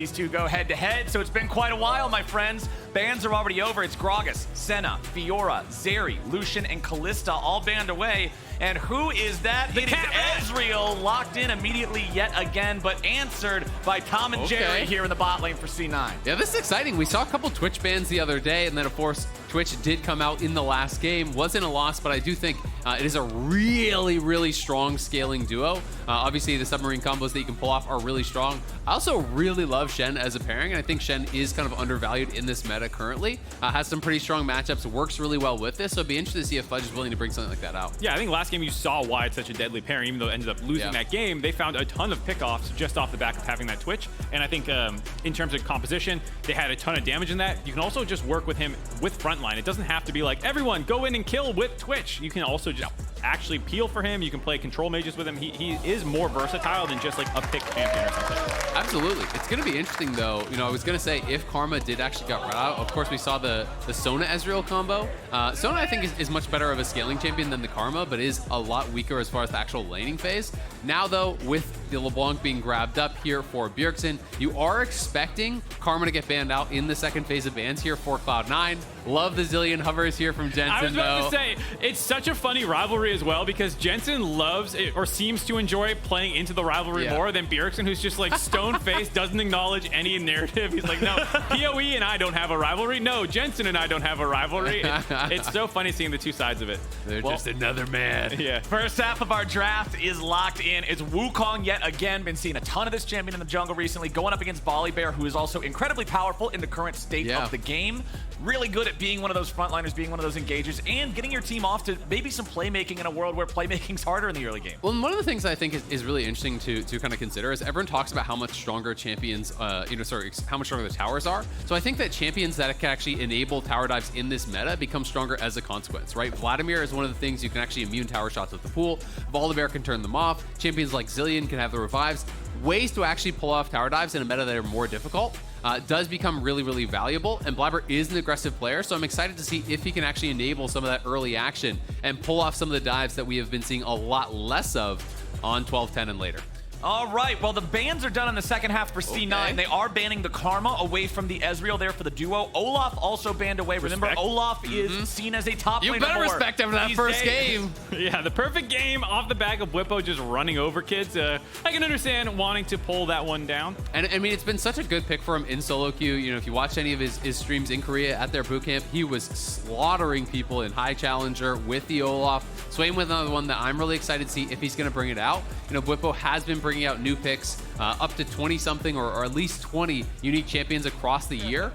These two go head-to-head, so it's been quite a while, my friends. Bans are already over. It's Gragas, Senna, Fiora, Zeri, Lucian, and Kalista all banned away. And who is that? It is Ezreal, locked in immediately yet again, but answered by Tom and Jerry here in the bot lane for C9. Yeah, this is exciting. We saw a couple Twitch bans the other day, and then, of course, Twitch did come out in the last game. Wasn't a loss, but I do think it is a really, really strong scaling duo. Obviously, the submarine combos that you can pull off are really strong. I also really love Shen as a pairing, and I think Shen is kind of undervalued in this meta currently. Has some pretty strong matchups, works really well with this, so it'd be interesting to see if Fudge is willing to bring something like that out. Yeah, I think last game you saw why it's such a deadly pairing, even though it ended up losing that game. They found a ton of pickoffs just off the back of having that Twitch, and I think in terms of composition, they had a ton of damage in that. You can also just work with him with frontline. It doesn't have to be like, everyone go in and kill with Twitch. You can also just actually peel for him. You can play control mages with him. He is more versatile than just like a pick champion or something. Absolutely. It's going to be interesting though. You know, I was going to say if Karma did actually get rid out, of course we saw the Sona Ezreal combo. Sona I think is much better of a scaling champion than the Karma, but is a lot weaker as far as the actual laning phase. Now though, with the LeBlanc being grabbed up here for Bjergsen, you are expecting Karma to get banned out in the second phase of bans here for Cloud9. Love the zillion hovers here from Jensen. I was about to say, it's such a funny rivalry as well because Jensen loves it, or seems to enjoy playing into the rivalry more than Bjergsen, who's just like stone-faced, doesn't acknowledge any narrative. He's like, no, PoE and I don't have a rivalry. No, Jensen and I don't have a rivalry. It's so funny seeing the two sides of it. They're just another man. Yeah. First half of our draft is locked in. It's Wukong yet again. Been seeing a ton of this champion in the jungle recently, going up against Blaber, who is also incredibly powerful in the current state of the game. Really good at being one of those frontliners, being one of those engagers, and getting your team off to maybe some playmaking in a world where playmaking's harder in the early game. Well, and one of the things I think is really interesting to kind of consider is everyone talks about how much stronger champions, how much stronger the towers are. So I think that champions that can actually enable tower dives in this meta become stronger as a consequence, right? Vladimir is one of the things you can actually immune tower shots with the pool. Vladimir can turn them off. Champions like Zillion can have the revives. Ways to actually pull off tower dives in a meta that are more difficult does become really, really valuable. And Blaber is an aggressive player, so I'm excited to see if he can actually enable some of that early action and pull off some of the dives that we have been seeing a lot less of on 12-10 and later. All right, well, the bans are done in the second half for C9. They are banning the Karma away from the Ezreal there for the duo. Olaf also banned away. Remember, Olaf is seen as a top laner. You better respect him for that first game. Yeah, the perfect game off the back of Bwipo just running over kids. I can understand wanting to pull that one down. And I mean, it's been such a good pick for him in solo queue. You know, if you watch any of his streams in Korea at their bootcamp, he was slaughtering people in high challenger with the Olaf. Swain with another one that I'm really excited to see if he's going to bring it out. You know, Bwipo has been bringing out new picks, up to 20-something or at least 20 unique champions across the year.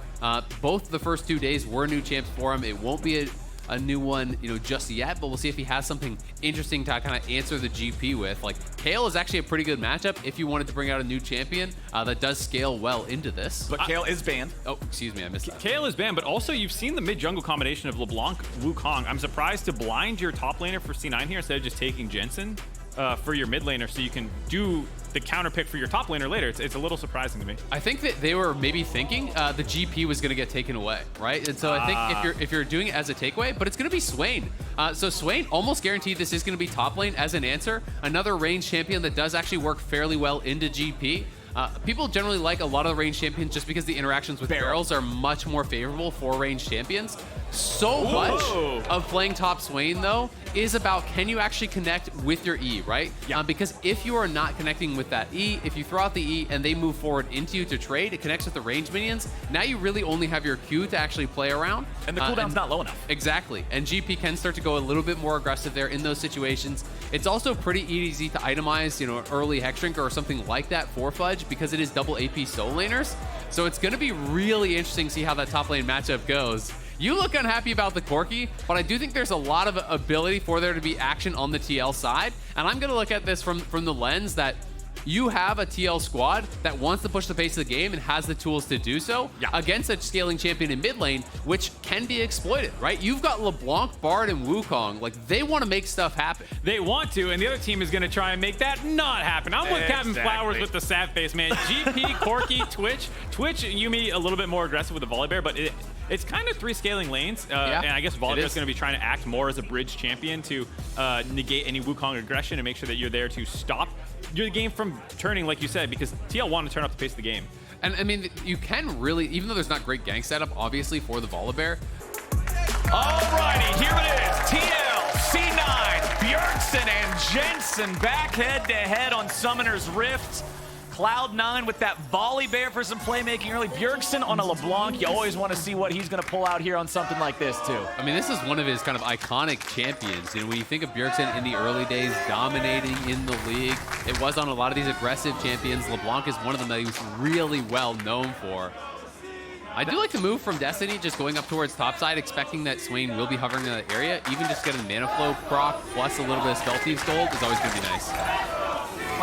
Both the first 2 days were new champs for him. It won't be a new one, you know, just yet, but we'll see if he has something interesting to kind of answer the GP with. Like, Kayle is actually a pretty good matchup if you wanted to bring out a new champion that does scale well into this. But Kayle is banned. Oh, excuse me, I missed that. Kayle is banned, but also you've seen the mid-jungle combination of LeBlanc, Wukong. I'm surprised to blind your top laner for C9 here instead of just taking Jensen for your mid laner so you can do the counter pick for your top laner later. It's a little surprising to me. I think that they were maybe thinking the GP was going to get taken away, right? And so I think if you're doing it as a takeaway, but it's going to be Swain. So Swain, almost guaranteed this is going to be top lane as an answer. Another range champion that does actually work fairly well into GP. People generally like a lot of the range champions just because the interactions with barrels are much more favorable for range champions. So much of playing top Swain, though, is about can you actually connect with your E, right? Yeah. Because if you are not connecting with that E, if you throw out the E and they move forward into you to trade, it connects with the range minions. Now you really only have your Q to actually play around. And the cooldown's not low enough. Exactly. And GP can start to go a little bit more aggressive there in those situations. It's also pretty easy to itemize, you know, early Hex Drink or something like that for Fudge because it is double AP soul laners. So it's going to be really interesting to see how that top lane matchup goes. You look unhappy about the Corki, but I do think there's a lot of ability for there to be action on the TL side. And I'm going to look at this from the lens that you have a TL squad that wants to push the pace of the game and has the tools to do so against a scaling champion in mid lane, which can be exploited, right? You've got LeBlanc, Bard, and Wukong. Like, they want to make stuff happen. They want to, and the other team is going to try and make that not happen. I'm with Captain Flowers with the sad face, man. GP, Corki, Twitch, Yuumi a little bit more aggressive with the Volibear, but it's kind of 3 scaling lanes, and I guess Volibear is going to be trying to act more as a bridge champion to negate any Wukong aggression and make sure that you're there to stop your game from turning, like you said, because TL want to turn up the pace of the game. And I mean, you can really, even though there's not great gank setup, obviously, for the Volibear. Alrighty, here it is. TL, C9, Bjergsen, and Jensen back head-to-head on Summoner's Rift. Cloud9 with that Volibear for some playmaking early. Bjergsen on a LeBlanc. You always want to see what he's going to pull out here on something like this, too. I mean, this is one of his kind of iconic champions. You know, when you think of Bjergsen in the early days dominating in the league, it was on a lot of these aggressive champions. LeBlanc is one of them that he was really well known for. I do like the move from Destiny, just going up towards topside, expecting that Swain will be hovering in that area. Even just getting mana flow proc plus a little bit of Spell Thieves gold is always going to be nice.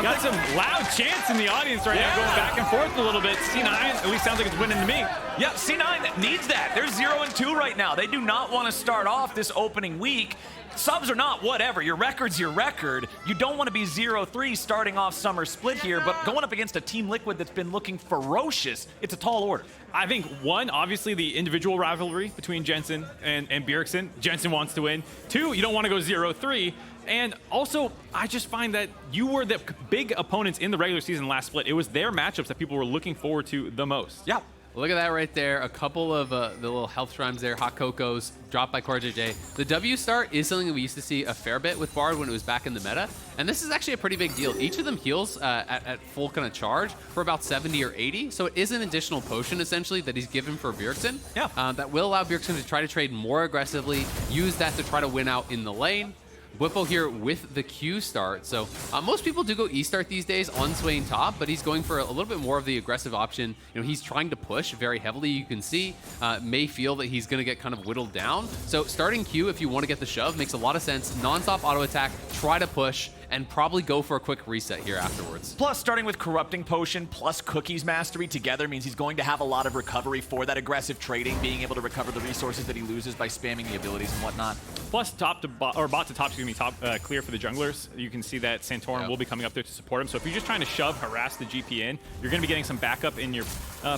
Got some loud chants in the audience right now, going back and forth a little bit. C9 at least sounds like it's winning to me. Yeah, C9 needs that. They're 0-2 right now. They do not want to start off this opening week. Subs or not, whatever. Your record's your record. You don't want to be 0-3 starting off Summer Split here, but going up against a Team Liquid that's been looking ferocious, it's a tall order. I think, one, obviously the individual rivalry between Jensen and Bjergsen. Jensen wants to win. Two, you don't want to go 0-3. And also, I just find that you were the big opponents in the regular season last split. It was their matchups that people were looking forward to the most. Yeah. Look at that right there. A couple of the little health shrines there, hot cocos, dropped by CoreJJ. The W start is something that we used to see a fair bit with Bard when it was back in the meta. And this is actually a pretty big deal. Each of them heals at full kind of charge for about 70 or 80. So it is an additional potion, essentially, that he's given for Bjergsen. Yeah. That will allow Bjergsen to try to trade more aggressively, use that to try to win out in the lane. Bwipo here with the Q start. So most people do go E start these days on Swain top, but he's going for a little bit more of the aggressive option. You know, he's trying to push very heavily. You can see may feel that he's going to get kind of whittled down. So starting Q, if you want to get the shove, makes a lot of sense. Non-stop auto attack, try to push, and probably go for a quick reset here afterwards. Plus, starting with Corrupting Potion plus Cookie's Mastery together means he's going to have a lot of recovery for that aggressive trading, being able to recover the resources that he loses by spamming the abilities and whatnot. Plus, top to bot, or bot to top, excuse me, top clear for the junglers. You can see that Santorin will be coming up there to support him. So if you're just trying to shove, harass the GP in, you're going to be getting some backup in your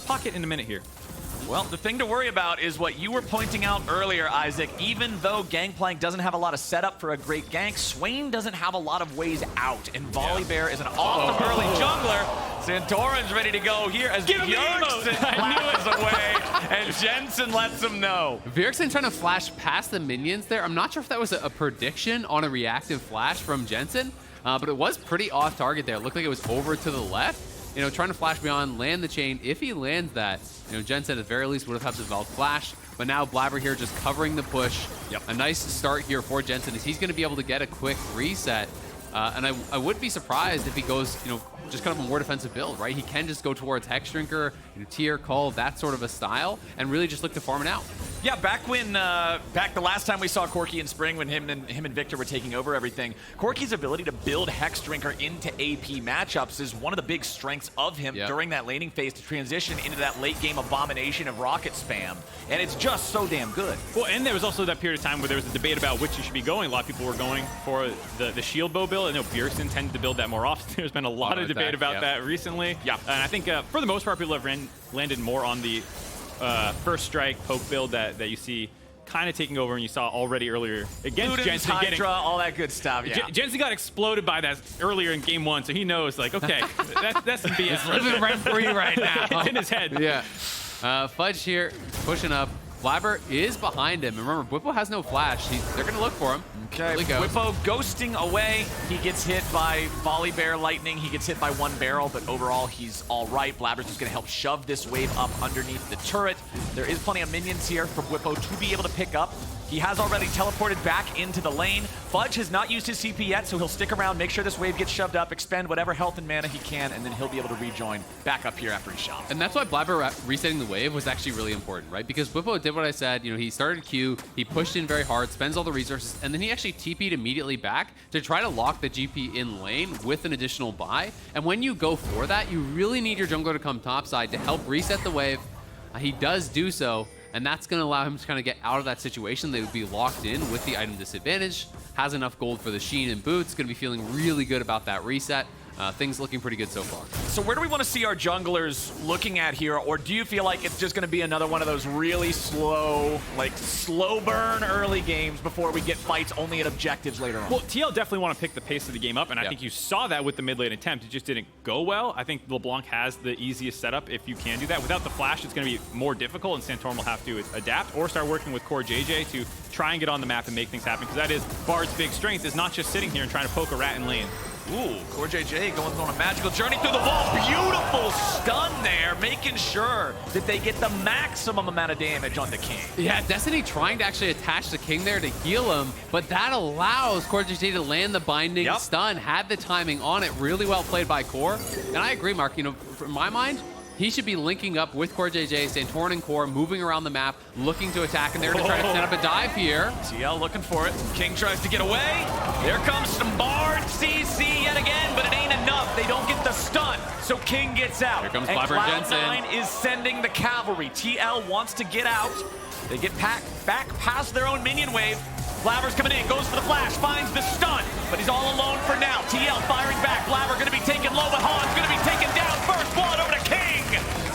pocket in a minute here. Well, the thing to worry about is what you were pointing out earlier, Isaac. Even though Gangplank doesn't have a lot of setup for a great gank, Swain doesn't have a lot of ways out. And Volibear is an awesome early jungler. Santorin's ready to go here as Bjergsen flashes away, and Jensen lets him know. Bjergsen trying to flash past the minions there. I'm not sure if that was a prediction on a reactive flash from Jensen, but it was pretty off target there. It looked like it was over to the left. You know, trying to flash beyond, land the chain. If he lands that, you know, Jensen at the very least would have had the Valve flash. But now Blaber here just covering the push. Yep. A nice start here for Jensen as he's going to be able to get a quick reset. And I would be surprised if he goes, you know, just kind of a more defensive build, right? He can just go towards Hex Drinker, you know, Tier, Cull, that sort of a style, and really just look to farm it out. Yeah, back the last time we saw Corki in spring, when him and Victor were taking over everything, Corki's ability to build Hex Drinker into AP matchups is one of the big strengths of him during that laning phase to transition into that late game abomination of rocket spam, and it's just so damn good. Well, and there was also that period of time where there was a debate about which you should be going. A lot of people were going for the shield bow build. I know Bjergsen tended to build that more often. There's been a lot of debate about that recently. Yeah, and I think for the most part, people have landed more on the first strike poke build that you see kind of taking over, and you saw already earlier against Jensen. Hydra, all that good stuff. Yeah. Jensen got exploded by that earlier in game one, so he knows, like, okay, that's some BS. It's living rent free right now. It's in his head. Yeah. Fudge here pushing up. Blaber is behind him. And remember, Bwipo has no flash. They're going to look for him. Okay, Bwipo ghosting away. He gets hit by Volibear Lightning. He gets hit by one barrel, but overall, he's all right. Blaber's just going to help shove this wave up underneath the turret. There is plenty of minions here for Bwipo to be able to pick up. He has already teleported back into the lane. Fudge has not used his CP yet, so he'll stick around, make sure this wave gets shoved up, expend whatever health and mana he can, and then he'll be able to rejoin back up here after he shoves. And that's why Blaber resetting the wave was actually really important, right? Because Bwipo did what I said. You know, he started Q, he pushed in very hard, spends all the resources, and then he actually TP'd immediately back to try to lock the GP in lane with an additional buy. And when you go for that, you really need your jungler to come topside to help reset the wave. He does do so. And that's going to allow him to kind of get out of that situation. They would be locked in with the item disadvantage. Has enough gold for the Sheen and boots. Going to be feeling really good about that reset. things looking pretty good so far. So where do we want to see our junglers looking at here, or do you feel like it's just going to be another one of those really slow, like slow burn early games before we get fights only at objectives later on? Well, TL definitely want to pick the pace of the game up, and I think you saw that with the mid-lane attempt. It just didn't go well. I think LeBlanc has the easiest setup if you can do that. Without the flash, it's going to be more difficult, and Santorin will have to adapt or start working with CoreJJ to try and get on the map and make things happen, because that is Bard's big strength, is not just sitting here and trying to poke a rat in lane. Ooh, CoreJJ going on a magical journey through the wall. Beautiful stun there, making sure that they get the maximum amount of damage on the King. Yeah, Destiny trying to actually attach the King there to heal him, but that allows CoreJJ to land the binding stun, had the timing on it, really well played by Core. And I agree, Mark, you know, from my mind, he should be linking up with CoreJJ, Santorin and Core, moving around the map, looking to attack, and they're going to try to set up a dive here. TL looking for it. King tries to get away. There comes some Bard CC yet again, but it ain't enough. They don't get the stun, so King gets out. Here comes and Blaber and Jensen. Cloud9 is sending the cavalry. TL wants to get out. They get back past their own minion wave. Blaber's coming in, goes for the flash, finds the stun, but he's all alone for now. TL firing back. Blaber going to be taken low, but Han's going to be taken down. First blood over to King.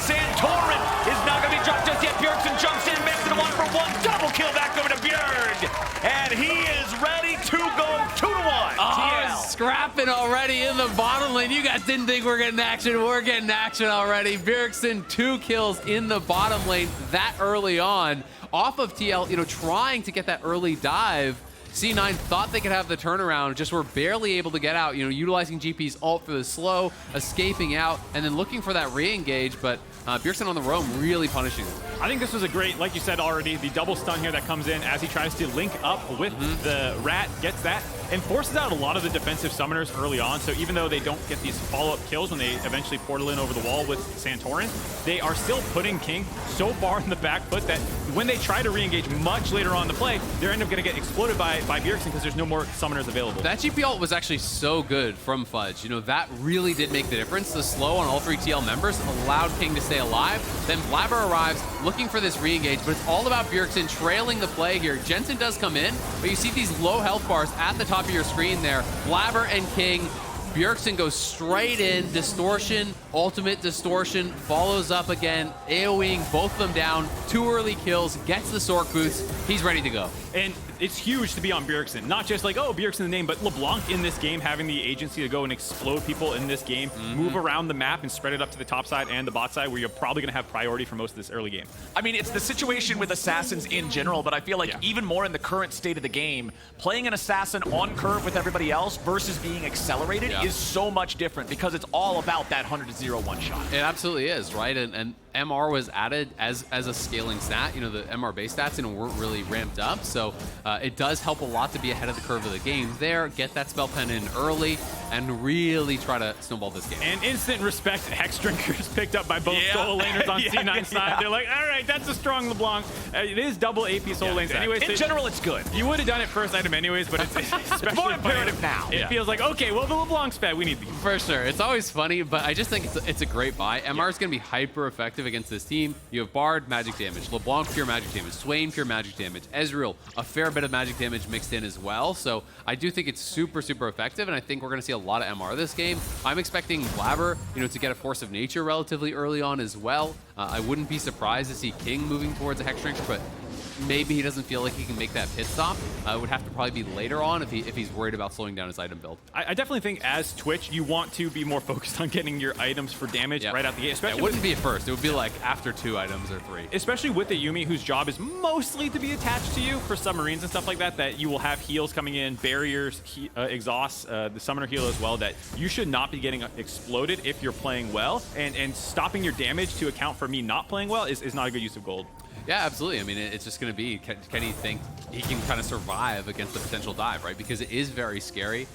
Santorin is not going to be dropped just yet. Bjergsen jumps in, makes it a 1-for-1. Double kill back over to Bjerg. And he is ready to go 2-1. Oh, scrapping already in the bottom lane. You guys didn't think we're getting action. We're getting action already. Bjergsen, 2 kills in the bottom lane that early on. Off of TL, you know, trying to get that early dive. C9 thought they could have the turnaround, just were barely able to get out, you know, utilizing GP's ult for the slow, escaping out, and then looking for that re-engage, but Bjergsen on the roam really punishing them. I think this was a great, like you said already, the double stun here that comes in as he tries to link up with the rat, gets that, and forces out a lot of the defensive summoners early on. So even though they don't get these follow-up kills when they eventually portal in over the wall with Santorin, they are still putting King so far in the back foot that when they try to re-engage much later on in the play, they're end up going to get exploded by Bjergsen because there's no more summoners available. That GP ult was actually so good from Fudge. You know, that really did make the difference. The slow on all 3 TL members allowed King to stay alive. Then Blaber arrives looking for this re-engage, but it's all about Bjergsen trailing the play here. Jensen does come in, but you see these low health bars at the top of your screen there. Blaber and King. Bjergsen goes straight in, distortion, ultimate distortion, follows up again, AoEing both of them down, 2 early kills, gets the Sork boots, he's ready to go. And it's huge to be on Bjergsen. Not just like, oh, Bjergsen the name, but LeBlanc in this game, having the agency to go and explode people in this game, move around the map and spread it up to the top side and the bot side, where you're probably going to have priority for most of this early game. I mean, it's the situation with assassins in general, but I feel like even more in the current state of the game, playing an assassin on curve with everybody else versus being accelerated is so much different, because it's all about that 100-0 one-shot. It absolutely is, right? And MR was added as a scaling stat. You know, the MR base stats, you know, weren't really ramped up, so it does help a lot to be ahead of the curve of the game there, get that spell pen in early, and really try to snowball this game. And instant respect, Hex Drinkers picked up by both solo laners on C9 side. They're like, all right, that's a strong LeBlanc. It is double AP solo lanes. Anyways, in general, it's good. You would have done it first item anyways, but it's especially more imperative now. It feels like, okay, well, the LeBlanc sped, we need these. For sure. It's always funny, but I just think it's a great buy. MR is going to be hyper effective against this team. You have Bard, magic damage. LeBlanc, pure magic damage. Swain, pure magic damage. Ezreal, a fair bit of magic damage mixed in as well. So I do think it's super, super effective, and I think we're going to see a lot of MR this game. I'm expecting Blaber, you know, to get a Force of Nature relatively early on as well. I wouldn't be surprised to see King moving towards a Hex Drinker, but maybe he doesn't feel like he can make that pit stop. It would have to probably be later on if he's worried about slowing down his item build. I definitely think as Twitch, you want to be more focused on getting your items for damage right out the gate. Especially it wouldn't be at first. It would be like after 2 items or 3. Especially with the Yuumi, whose job is mostly to be attached to you for submarines and stuff like that, that you will have heals coming in, barriers, exhausts, the summoner heal as well, that you should not be getting exploded if you're playing well. And stopping your damage to account for me not playing well is not a good use of gold. Yeah, absolutely. I mean, it's just going to be, can he think he can kind of survive against the potential dive, right? Because it is very scary.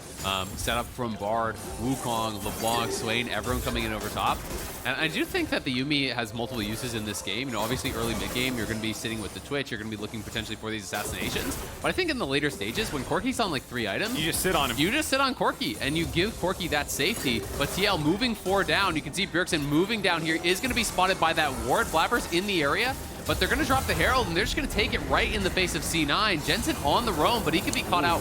Set up from Bard, Wukong, LeBlanc, Swain, everyone coming in over top. And I do think that the Yuumi has multiple uses in this game. You know, obviously early mid-game, you're going to be sitting with the Twitch. You're going to be looking potentially for these assassinations. But I think in the later stages, when Corki's on like 3 items, you just sit on him. You just sit on Corki, and you give Corki that safety. But TL moving 4 down, you can see Bjergsen moving down here, is going to be spotted by that ward. Blaber's in the area. But they're going to drop the Herald, and they're just going to take it right in the face of C9. Jensen on the roam, but he could be caught out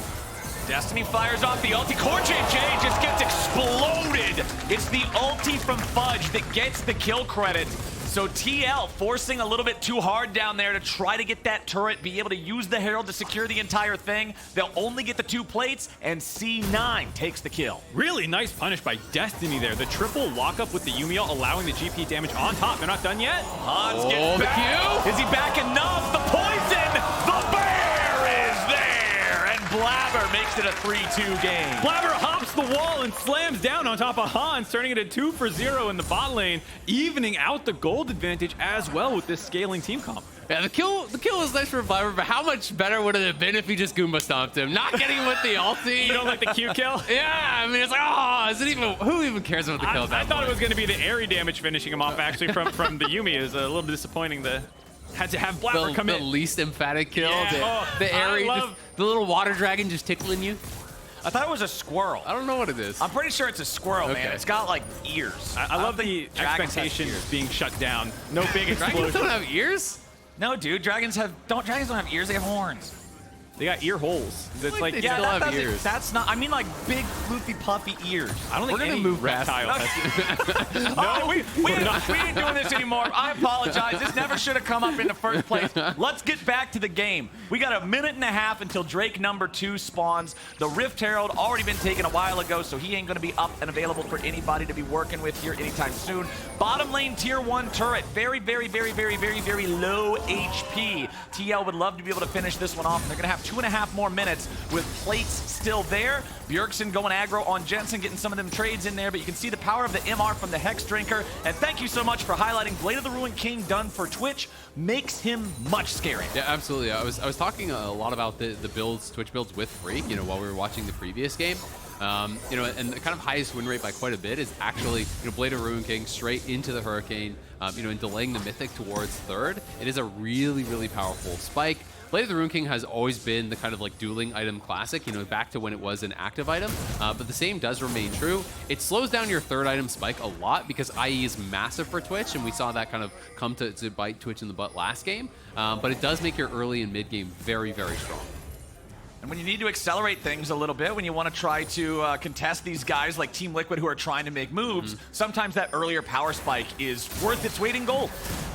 Destiny fires off the ulti. CoreJJ just gets exploded. It's the ulti from Fudge that gets the kill credit. So TL forcing a little bit too hard down there to try to get that turret, be able to use the Herald to secure the entire thing. They'll only get the 2 plates, and C9 takes the kill. Really nice punish by Destiny there. The triple lockup with the Yuumi ult, allowing the GP damage on top. They're not done yet. Hans gets back. Is he back enough? The poison! The bear is there! And Blaber makes it a 3-2 game. Blaber hops the wall and slams down on top of Hans, turning it a 2-for-0 in the bot lane, evening out the gold advantage as well with this scaling team comp. Yeah, the kill was nice for Blaber, but how much better would it have been if he just Goomba stomped him? Not getting him with the ulti. You don't like the Q kill? Yeah, I mean, it's like, oh, is it even, who even cares about the kill? I thought it was going to be the airy damage finishing him off, actually, from the Yuumi. It was a little bit disappointing. Had to have Blaber come in. The least emphatic kill. Yeah, the airy, the little water dragon just tickling you. I thought it was a squirrel. I don't know what it is. I'm pretty sure it's a squirrel, man. It's got like ears. I love the expectations being shut down. No big explosion. Dragons don't have ears? No, dude. Dragons don't have ears. They have horns. They got ear holes. It's like, they still have ears. That's not. I mean, like big, floofy, puffy ears. I don't think We're gonna any move reptile past. No, we ain't doing this anymore. I apologize. This never should have come up in the first place. Let's get back to the game. We got a minute and a half until Drake number 2 spawns. The Rift Herald already been taken a while ago, so he ain't going to be up and available for anybody to be working with here anytime soon. Bottom lane tier 1 turret. Very, very, very, very, very, very low HP. TL would love to be able to finish this one off. And they're going to have 2.5 more minutes with plates still there. Bjergsen going aggro on Jensen, getting some of them trades in there, but you can see the power of the MR from the Hex Drinker. And thank you so much for highlighting Blade of the Ruined King done for Twitch. Makes him much scary. Yeah, absolutely. I was talking a lot about the builds, Twitch builds with Freak, while we were watching the previous game. And the kind of highest win rate by quite a bit is actually, Blade of Ruined King straight into the Hurricane, and delaying the Mythic towards 3rd. It is a really, really powerful spike. Blade of the Ruined King has always been the kind of like dueling item classic, back to when it was an active item, but the same does remain true. It slows down your 3rd item spike a lot because IE is massive for Twitch, and we saw that kind of come to bite Twitch in the butt last game, but it does make your early and mid game very, very strong. And when you need to accelerate things a little bit, when you want to try to contest these guys like Team Liquid who are trying to make moves, sometimes that earlier power spike is worth its weight in gold.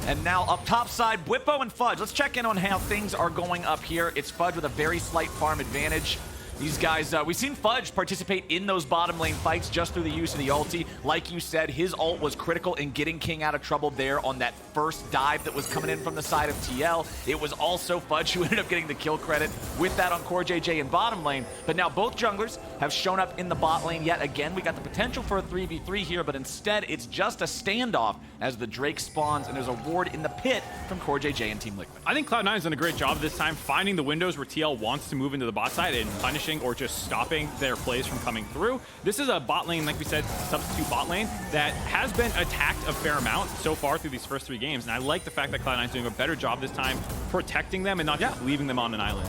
And now up top side, Bwipo and Fudge. Let's check in on how things are going up here. It's Fudge with a very slight farm advantage. These guys, we've seen Fudge participate in those bottom lane fights just through the use of the ulti. Like you said, his ult was critical in getting King out of trouble there on that first dive that was coming in from the side of TL. It was also Fudge who ended up getting the kill credit with that on CoreJJ in bottom lane. But now both junglers have shown up in the bot lane yet again. We got the potential for a 3v3 here, but instead it's just a standoff as the Drake spawns, and there's a ward in the pit from CoreJJ and Team Liquid. I think Cloud9's done a great job this time finding the windows where TL wants to move into the bot side and punishing or just stopping their plays from coming through. This is a bot lane, like we said, substitute bot lane that has been attacked a fair amount so far through these first 3 games, and I like the fact that Cloud9's doing a better job this time protecting them and not just leaving them on an island.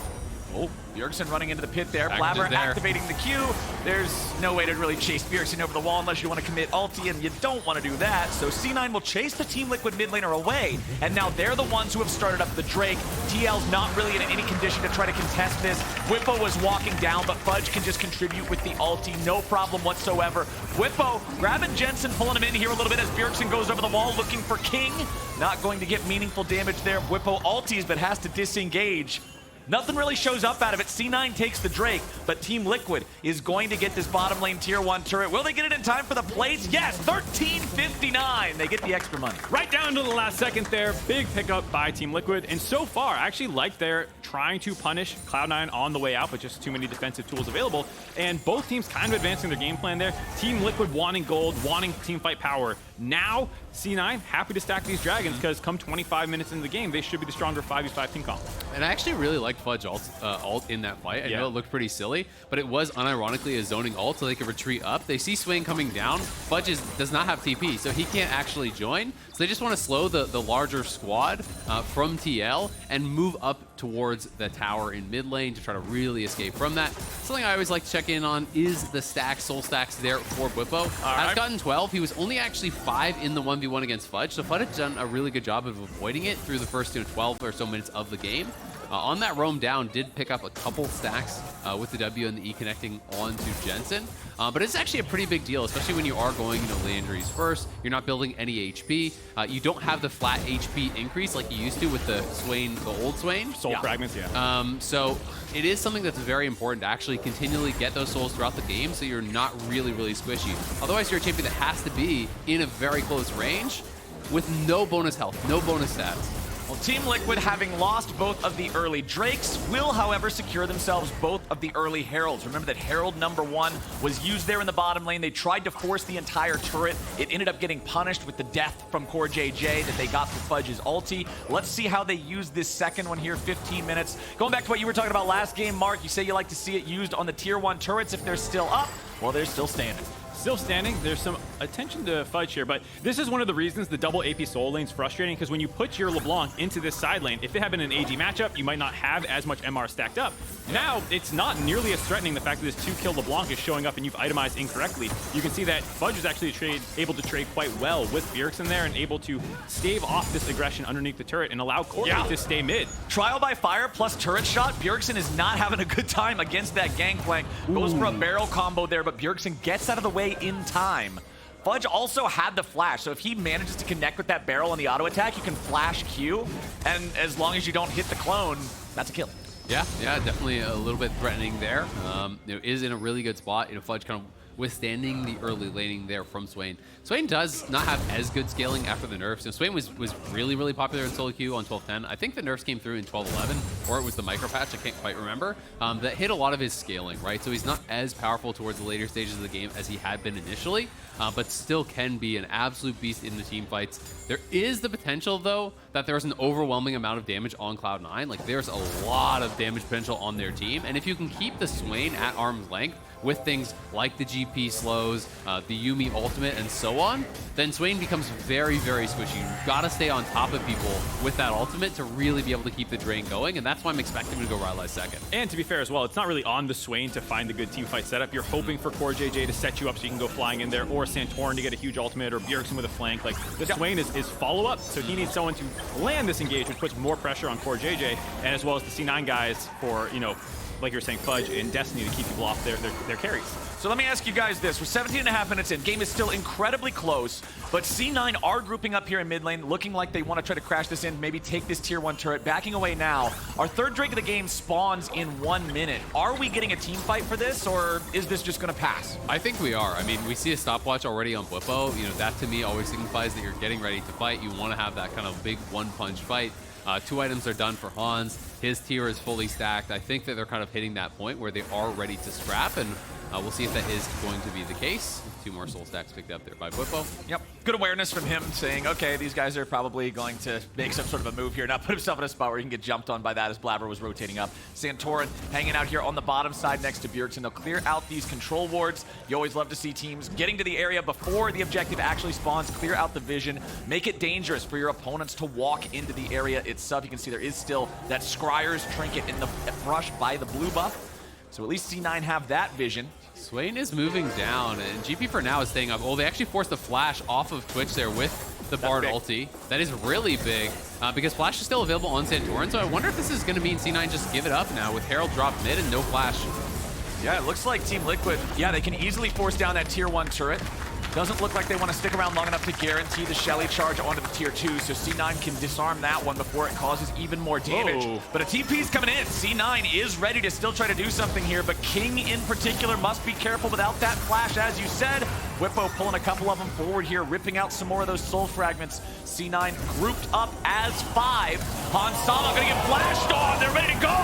Oh, Bjergsen running into the pit there. Blaber activating the Q. There's no way to really chase Bjergsen over the wall unless you want to commit ulti, and you don't want to do that. So C9 will chase the Team Liquid mid laner away, and now they're the ones who have started up the Drake. TL's not really in any condition to try to contest this. Bwipo was walking down, but Fudge can just contribute with the ulti. No problem whatsoever. Bwipo grabbing Jensen, pulling him in here a little bit as Bjergsen goes over the wall looking for King. Not going to get meaningful damage there. Bwipo ultis, but has to disengage. Nothing really shows up out of it. C9 takes the Drake, but Team Liquid is going to get this bottom lane tier 1 turret. Will they get it in time for the plates? Yes, 13:59. They get the extra money. Right down to the last second there. Big pickup by Team Liquid. And so far, I actually like they're trying to punish Cloud9 on the way out, but just too many defensive tools available. And both teams kind of advancing their game plan there. Team Liquid wanting gold, wanting team fight power. Now, C9 happy to stack these dragons because come 25 minutes into the game, they should be the stronger 5v5 team comp. And I actually really liked Fudge ult in that fight. I know it looked pretty silly, but it was unironically a zoning ult so they could retreat up. They see Swain coming down. Fudge does not have TP, so he can't actually join. So they just want to slow the larger squad from TL and move up towards the tower in mid lane to try to really escape from that. Something I always like to check in on is the stacks, soul stacks there for Bwipo. Has gotten 12. He was only actually 5 in the 1v1 against Fudge, so Fudge has done a really good job of avoiding it through the first 12 or so minutes of the game. on that roam down, did pick up a couple stacks with the W and the E connecting onto Jensen. But it's actually a pretty big deal, especially when you are going, lane injuries first. You're not building any HP. You don't have the flat HP increase like you used to with the Swain, the old Swain. Soul fragments, yeah. So it is something that's very important to actually continually get those souls throughout the game so you're not really, really squishy. Otherwise, you're a champion that has to be in a very close range with no bonus health, no bonus stats. Well, Team Liquid, having lost both of the early Drakes, will, however, secure themselves both of the early Heralds. Remember that Herald #1 was used there in the bottom lane. They tried to force the entire turret. It ended up getting punished with the death from CoreJJ that they got for Fudge's ulti. Let's see how they use this second one here, 15 minutes. Going back to what you were talking about last game, Mark, you say you like to see it used on the Tier 1 turrets if they're still up. Well, they're still standing. Still standing. There's some attention to Fudge here, but this is one of the reasons the double AP soul lane's frustrating, because when you put your LeBlanc into this side lane, if it had been an AD matchup, you might not have as much MR stacked up. Now, it's not nearly as threatening, the fact that this 2-kill LeBlanc is showing up and you've itemized incorrectly. You can see that Fudge is actually able to trade quite well with Bjergsen there and able to stave off this aggression underneath the turret and allow Corki to stay mid. Trial by fire plus turret shot. Bjergsen is not having a good time against that Gangplank. Goes for a barrel combo there, but Bjergsen gets out of the way in time. Fudge also had the flash, so if he manages to connect with that barrel on the auto attack, you can flash Q, and as long as you don't hit the clone, that's a kill. Yeah, definitely a little bit threatening there. It is in a really good spot. Fudge kind of withstanding the early laning there from Swain. Swain does not have as good scaling after the nerfs. And Swain was really, really popular in solo queue on 12.10. I think the nerfs came through in 12.11, or it was the micro patch, I can't quite remember, that hit a lot of his scaling, right? So he's not as powerful towards the later stages of the game as he had been initially, but still can be an absolute beast in the team fights. There is the potential, though, that there's an overwhelming amount of damage on Cloud9. Like, there's a lot of damage potential on their team, and if you can keep the Swain at arm's length with things like the GP slows, the Yuumi ultimate, and so on, then Swain becomes very, very squishy. You've got to stay on top of people with that ultimate to really be able to keep the drain going, and that's why I'm expecting him to go Rylai second. And to be fair as well, it's not really on the Swain to find the good team fight setup. You're hoping for CoreJJ to set you up so you can go flying in there, or Santorin to get a huge ultimate, or Bjergsen with a flank. Like, the Swain is follow-up, so he needs someone to land this engage, which puts more pressure on CoreJJ, and as well as the C9 guys for, like you were saying, Fudge and Destiny to keep people off their carries. So let me ask you guys this. We're 17.5 minutes in. Game is still incredibly close, but C9 are grouping up here in mid lane, looking like they want to try to crash this in, maybe take this tier 1 turret, backing away now. Our third Drake of the game spawns in 1 minute. Are we getting a team fight for this, or is this just going to pass? I think we are. I mean, we see a stopwatch already on Bwipo. That to me always signifies that you're getting ready to fight. You want to have that kind of big one-punch fight. 2 items are done for Hans. His tier is fully stacked. I think that they're kind of hitting that point where they are ready to scrap, and we'll see if that is going to be the case. 2 more soul stacks picked up there by Bwipo. Yep. Good awareness from him, saying, okay, these guys are probably going to make some sort of a move here, not put himself in a spot where he can get jumped on by that as Blaber was rotating up. Santorin hanging out here on the bottom side next to Bjergsen. They'll clear out these control wards. You always love to see teams getting to the area before the objective actually spawns, clear out the vision, make it dangerous for your opponents to walk into the area itself. You can see there is still that Scryer's trinket in the brush by the blue buff. So at least C9 have that vision. Swain is moving down, and GP for now is staying up. Oh, they actually forced the flash off of Twitch there with the Bard ulti. That is really big, because flash is still available on Santorin, so I wonder if this is going to mean C9 just give it up now with Herald drop mid and no flash. Yeah, it looks like Team Liquid, they can easily force down that tier 1 turret. Doesn't look like they want to stick around long enough to guarantee the Shelly charge onto the tier 2, so C9 can disarm that one before it causes even more damage. Whoa. But a TP's coming in. C9 is ready to still try to do something here, but King in particular must be careful without that flash, as you said. Bwipo pulling a couple of them forward here, ripping out some more of those soul fragments. C9 grouped up as 5. Han Sama gonna get flashed on. They're ready to go,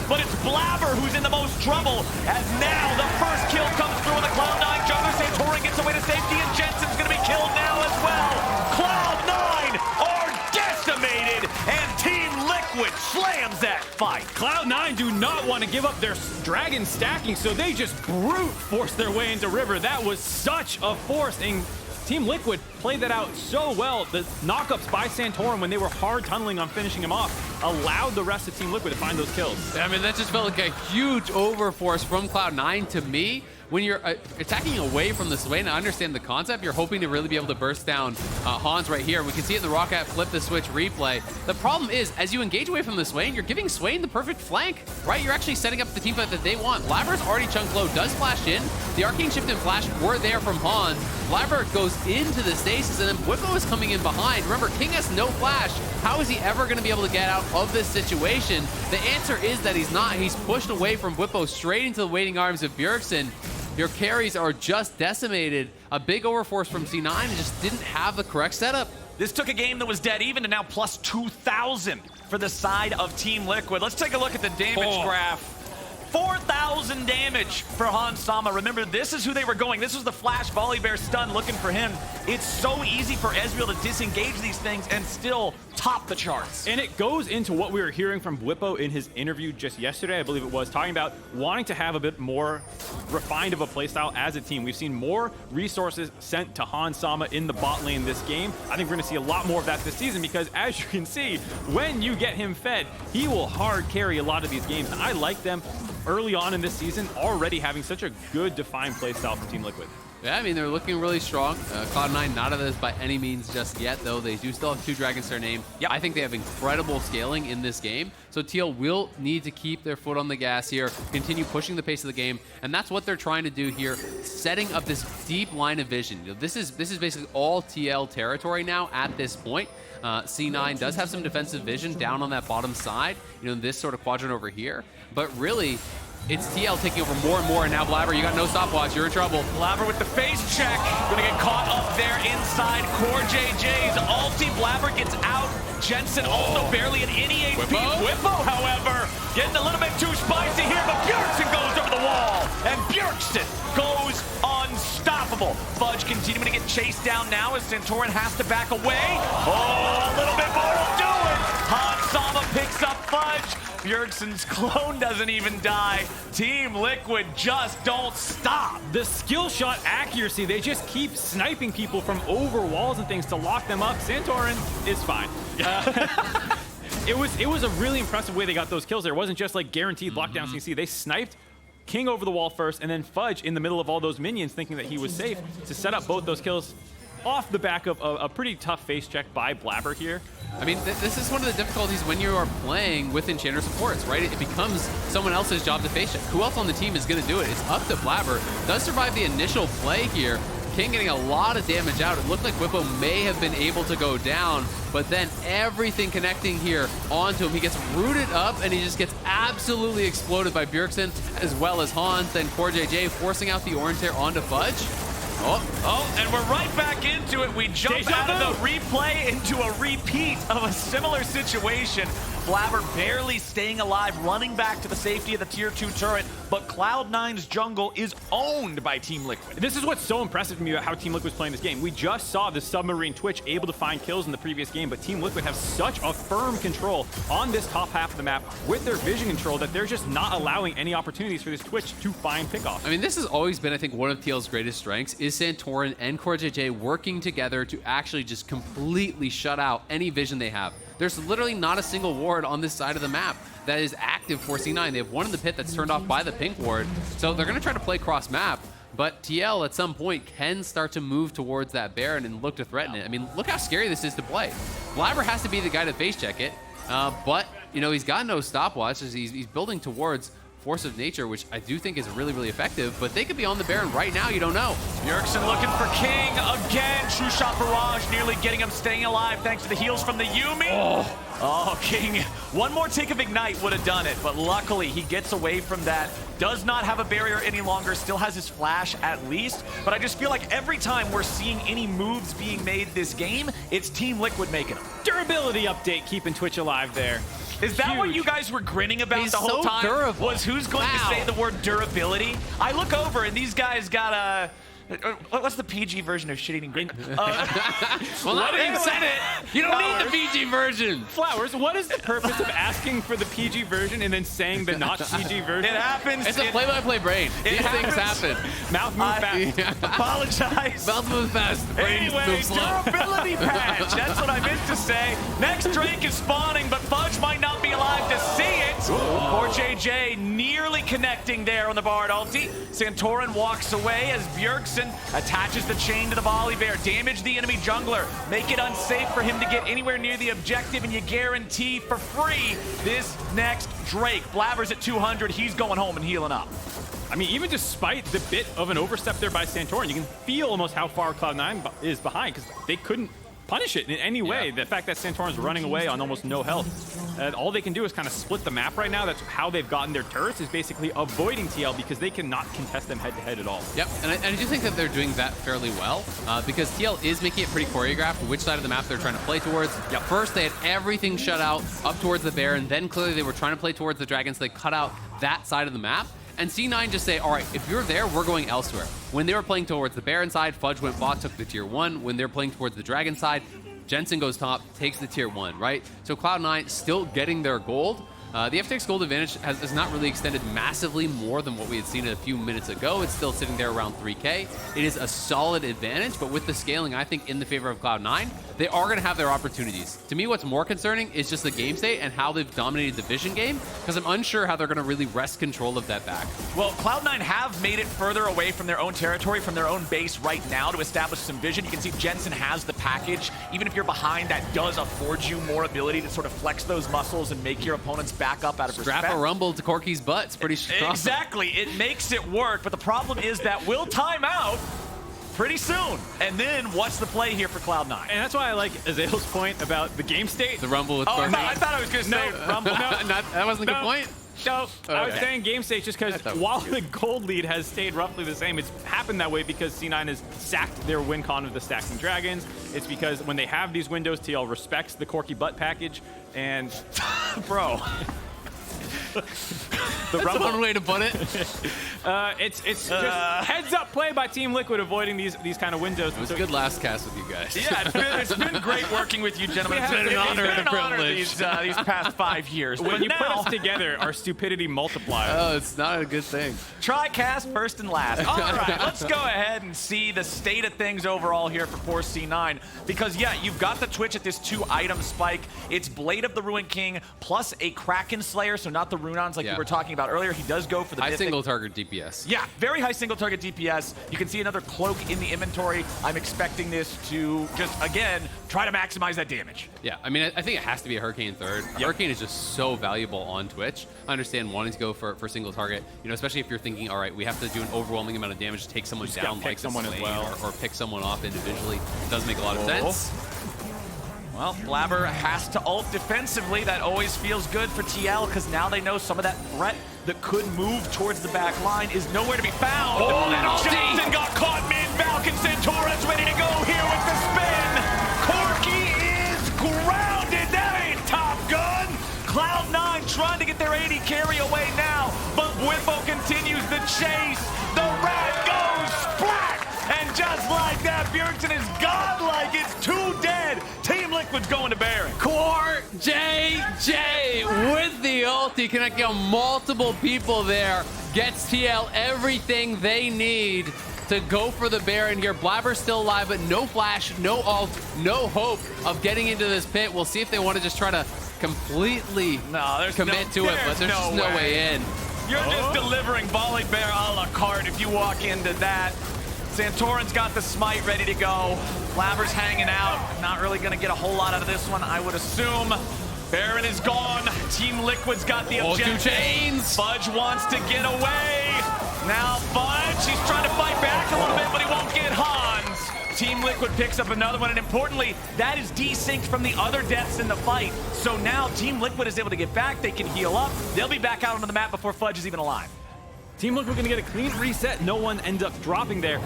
but it's Blaber who's in the most trouble, as now the first kill comes through on the Cloud9 jungler. Santorin gets away to safety, and Jensen's gonna be killed now as well. Cloud9 are decimated, and Team Liquid slams that fight. Cloud9 do not want to give up their dragon stacking, so they just brute force their way into River. That was such a force, and Team Liquid played that out so well. The knockups by Santorin when they were hard tunneling on finishing him off allowed the rest of Team Liquid to find those kills. I mean, that just felt like a huge overforce from Cloud9 to me. when you're attacking away from the Swain, I understand the concept. You're hoping to really be able to burst down Hans right here. We can see it in the Rocket flip the switch replay. The problem is, as you engage away from the Swain, you're giving Swain the perfect flank, right? You're actually setting up the team fight that they want. Blaber's already chunked low, does flash in. The Arcane Shift and Flash were there from Hans. Blaber goes into the stasis, and then Bwipo is coming in behind. Remember, King has no flash. How is he ever going to be able to get out of this situation? The answer is that he's not. He's pushed away from Bwipo straight into the waiting arms of Bjergsen. Your carries are just decimated. A big overforce from C9 and just didn't have the correct setup. This took a game that was dead even to now plus 2,000 for the side of Team Liquid. Let's take a look at the damage graph. 4,000 damage for Hans Sama. Remember, this is who they were going. This was the flash Volibear stun looking for him. It's so easy for Ezreal to disengage these things and still top the charts. And it goes into what we were hearing from Bwipo in his interview just yesterday, I believe it was, talking about wanting to have a bit more refined of a playstyle as a team. We've seen more resources sent to Hans Sama in the bot lane this game. I think we're going to see a lot more of that this season because, as you can see, when you get him fed, he will hard carry a lot of these games. And I like them early on in this season already having such a good defined playstyle from Team Liquid. Yeah, I mean, they're looking really strong. Cloud9 not of this by any means just yet, though. They do still have 2 dragons to their name. Yep. I think they have incredible scaling in this game. So TL will need to keep their foot on the gas here, continue pushing the pace of the game, and that's what they're trying to do here, setting up this deep line of vision. You know, this is basically all TL territory now at this point. C9 does have some defensive vision down on that bottom side, you know, in this sort of quadrant over here. But really, it's TL taking over more and more, and now Blaber, you got no stopwatch, you're in trouble. Blaber with the face check, gonna get caught up there inside CoreJJ's ulti. Blaber gets out. Jensen also barely at any HP. Bwipo, however, getting a little bit too spicy here, but Bjergsen goes over the wall, and Bjergsen goes unstoppable. Fudge continuing to get chased down now as Santorin has to back away. Oh, a little bit more will do it. Hans Sama picks up Fudge. Bjergsen's clone doesn't even die. Team Liquid just don't stop. The skill shot accuracy, they just keep sniping people from over walls and things to lock them up. Santorin is fine. It was a really impressive way they got those kills there. It wasn't just like guaranteed lockdown CC. They sniped King over the wall first, and then Fudge in the middle of all those minions thinking that he was safe to set up both those kills off the back of a pretty tough face check by Blaber here. I mean, this is one of the difficulties when you are playing with Enchanter supports, right? It becomes someone else's job to face check. Who else on the team is going to do it? It's up to Blaber. Does survive the initial play here. King getting a lot of damage out. It looked like Bwipo may have been able to go down, but then everything connecting here onto him. He gets rooted up, and he just gets absolutely exploded by Bjergsen, as well as Hans. Then CoreJJ forcing out the orange hair onto Fudge. Oh, and we're right back into it. We jump out of the replay into a repeat of a similar situation. Blaber barely staying alive, running back to the safety of the tier 2 turret, but Cloud9's jungle is owned by Team Liquid. This is what's so impressive to me about how Team Liquid's playing this game. We just saw the Submarine Twitch able to find kills in the previous game, but Team Liquid have such a firm control on this top half of the map with their vision control that they're just not allowing any opportunities for this Twitch to find pickoff. I mean, this has always been, I think, one of TL's greatest strengths is Santorin and CoreJJ working together to actually just completely shut out any vision they have. There's literally not a single ward on this side of the map that is active for C9. They have one in the pit that's turned off by the pink ward. So they're going to try to play cross map, but TL at some point can start to move towards that Baron and look to threaten it. I mean, look how scary this is to play. Blaber has to be the guy to face check it, but you know, he's got no stopwatch as he's building towards Force of Nature, which I do think is really, really effective, but they could be on the Baron right now, you don't know. Bjergsen looking for King again. True Shot Barrage nearly getting him staying alive thanks to the heals from the Yuumi. Oh, King. One more tick of Ignite would have done it, but luckily he gets away from that. Does not have a barrier any longer, still has his flash at least, but I just feel like every time we're seeing any moves being made this game, it's Team Liquid making them. Durability update keeping Twitch alive there. Is that what you guys were grinning about the whole time? Durable. Was who's going to say the word durability? I look over and these guys got What's the PG version of shit-eating green? Well, now that you've said it, you don't need the PG version. Flowers, what is the purpose of asking for the PG version and then saying the not PG version? It happens. It's a play-by-play brain. These things happen. Mouth move fast. Apologize. Mouth moves fast. Brains Anyway, move slow. durability patch. That's what I meant to say. Next Drake is spawning, but Fudge might not be alive to see it. CoreJJ nearly connecting there on the Bard ulti. Santorin walks away as Bjergsen attaches the chain to the Vladimir. Damage the enemy jungler. Make it unsafe for him to get anywhere near the objective, and you guarantee for free this next Drake. Blaber's at 200. He's going home and healing up. I mean, even despite the bit of an overstep there by Santorin, you can feel almost how far Cloud9 is behind because they couldn't punish it in any way. The fact that Santorin's running away on almost no health. All they can do is kind of split the map right now. That's how they've gotten their turrets, is basically avoiding TL because they cannot contest them head-to-head at all. Yep, and I do think that they're doing that fairly well because TL is making it pretty choreographed which side of the map they're trying to play towards. Yep. First, they had everything shut out up towards the Baron, then clearly they were trying to play towards the Dragon, so they cut out that side of the map. And C9 just say, all right, if you're there, we're going elsewhere. When they were playing towards the Baron side, Fudge went bot, took the tier 1. When they're playing towards the Dragon side, Jensen goes top, takes the tier 1, right? So Cloud9 still getting their gold. The FTX gold advantage has not really extended massively more than what we had seen a few minutes ago. It's still sitting there around 3K. It is a solid advantage, but with the scaling, I think, in the favor of Cloud9, they are going to have their opportunities. To me, what's more concerning is just the game state and how they've dominated the Vision game, because I'm unsure how they're going to really wrest control of that back. Well, Cloud9 have made it further away from their own territory, from their own base right now to establish some vision. You can see Jensen has the package. Even if you're behind, that does afford you more ability to sort of flex those muscles and make your opponents back up out of respect. Strap a rumble to Corki's butt. It's pretty strong. Exactly. It makes it work, but the problem is that will time out pretty soon. And then what's the play here for Cloud9? And that's why I like Azael's point about the game state. The rumble with Oh, Corki. I thought I was going to say rumble. That wasn't a good point. No, Okay. I was saying game state just because while the gold lead has stayed roughly the same, it's happened that way because C9 has sacked their win con of the stacking dragons. It's because when they have these windows, TL respects the Corki butt package, and Bro. That's one way to put it. it's just heads up play by Team Liquid avoiding these kind of windows. It was a good last cast with you guys. Yeah, it's been great working with you, gentlemen. It's been an honor and a privilege these past 5 years. When you put us together, our stupidity multiplies. Oh, it's not a good thing. Tri-cast first and last. All right, let's go ahead and see the state of things overall here for Core C9. Because, yeah, you've got the Twitch at this 2-item spike. It's Blade of the Ruined King plus a Kraken Slayer, so not the Runons like we were talking about earlier. He does go for the high mythic. single target DPS. Yeah, very high single target DPS. You can see another cloak in the inventory. I'm expecting this to just, again, try to maximize that damage. Yeah, I mean, I think it has to be a Hurricane third. Hurricane is just so valuable on Twitch. I understand wanting to go for single target, you know, especially if you're thinking, all right, we have to do an overwhelming amount of damage to take someone down, like someone as well, or pick someone off individually. It does make a lot of sense. Well, Blaber has to ult defensively. That always feels good for TL because now they know some of that threat that could move towards the back line is nowhere to be found. Oh, that Jensen got caught mid-Falcon. Santorin's ready to go here with the spin. Corki is grounded. That ain't Top Gun. Cloud9 trying to get their AD carry away now, but Bwipo continues the chase. The rat goes splat. And just like that, Bjergsen is gone like it's too dead. Team Liquid's going to Baron. CoreJJ with the ulti, connecting on multiple people there. Gets TL everything they need to go for the Baron here. Blaber's still alive, but no flash, no ult, no hope of getting into this pit. We'll see if they want to just try to completely commit to it, but there's just no way in. You're just delivering Vladimir a la carte if you walk into that. Santorin's got the smite ready to go. Blaber's hanging out. Not really going to get a whole lot out of this one, I would assume. Baron is gone. Team Liquid's got the objective. 2 chains. Fudge wants to get away. Now Fudge, he's trying to fight back a little bit, but he won't get Hans. Team Liquid picks up another one, and importantly, that is desynced from the other deaths in the fight. So now Team Liquid is able to get back. They can heal up. They'll be back out onto the map before Fudge is even alive. Team Liquid going to get a clean reset. No one ends up dropping there.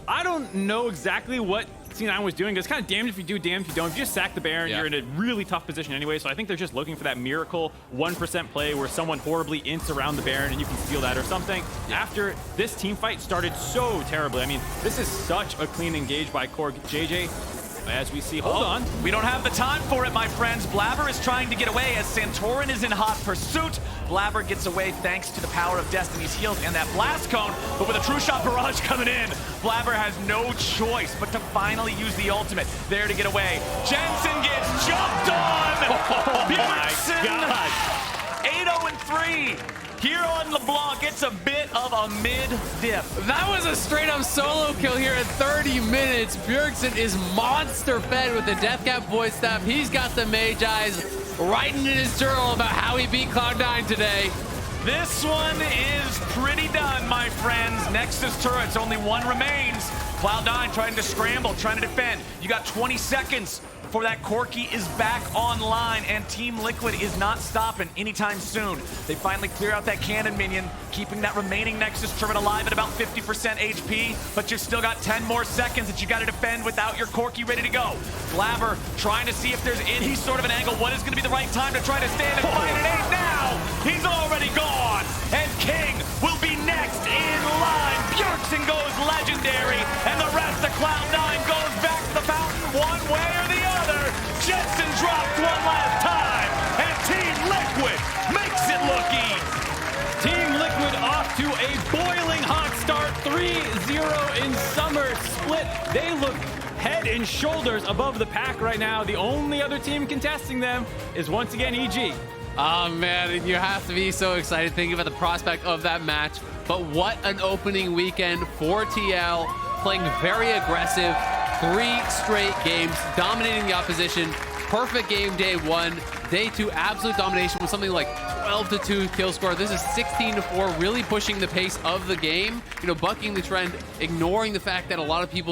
I don't know exactly what C9 was doing. It's kind of damned if you do, damned if you don't. If you just sack the Baron, you're in a really tough position anyway. So I think they're just looking for that miracle 1% play where someone horribly ints around the Baron and you can steal that or something. After this team fight started so terribly. I mean, this is such a clean engage by CoreJJ. As we see, hold on. We don't have the time for it, my friends. Blaber is trying to get away as Santorin is in hot pursuit. Blaber gets away thanks to the power of Destiny's heals and that blast cone, but with a true shot barrage coming in, Blaber has no choice but to finally use the ultimate. There to get away. Jensen gets jumped on! Bjergsen! Oh my God. 8-0-3. Here on LeBlanc, it's a bit of a mid-dip. That was a straight-up solo kill here at 30 minutes. Bjergsen is monster-fed with the Deathcap voice staff. He's got the Mage Eyes writing in his journal about how he beat Cloud9 today. This one is pretty done, my friends. Nexus turrets, only one remains. Cloud9 trying to scramble, trying to defend. You got 20 seconds before that Corki is back online, and Team Liquid is not stopping anytime soon. They finally clear out that cannon minion, keeping that remaining Nexus turret alive at about 50% HP, but you've still got 10 more seconds that you got to defend without your Corki ready to go. Blaber trying to see if there's any sort of an angle. What is going to be the right time to try to stand and fight? It ain't now! He's already gone! And King will be next in line. Bjergsen goes legendary, and the rest of Cloud9 goes back to the fountain one way or the other. Jensen dropped one last time, and Team Liquid makes it look easy. Team Liquid off to a boiling hot start, 3-0 in summer split. They look head and shoulders above the pack right now. The only other team contesting them is once again EG. Oh man, you have to be so excited thinking about the prospect of that match. But what an opening weekend for TL, playing very aggressive, 3 straight games, dominating the opposition. Perfect game day 1. Day 2, absolute domination with something like 12-2 kill score. This is 16-4, really pushing the pace of the game, bucking the trend, ignoring the fact that a lot of people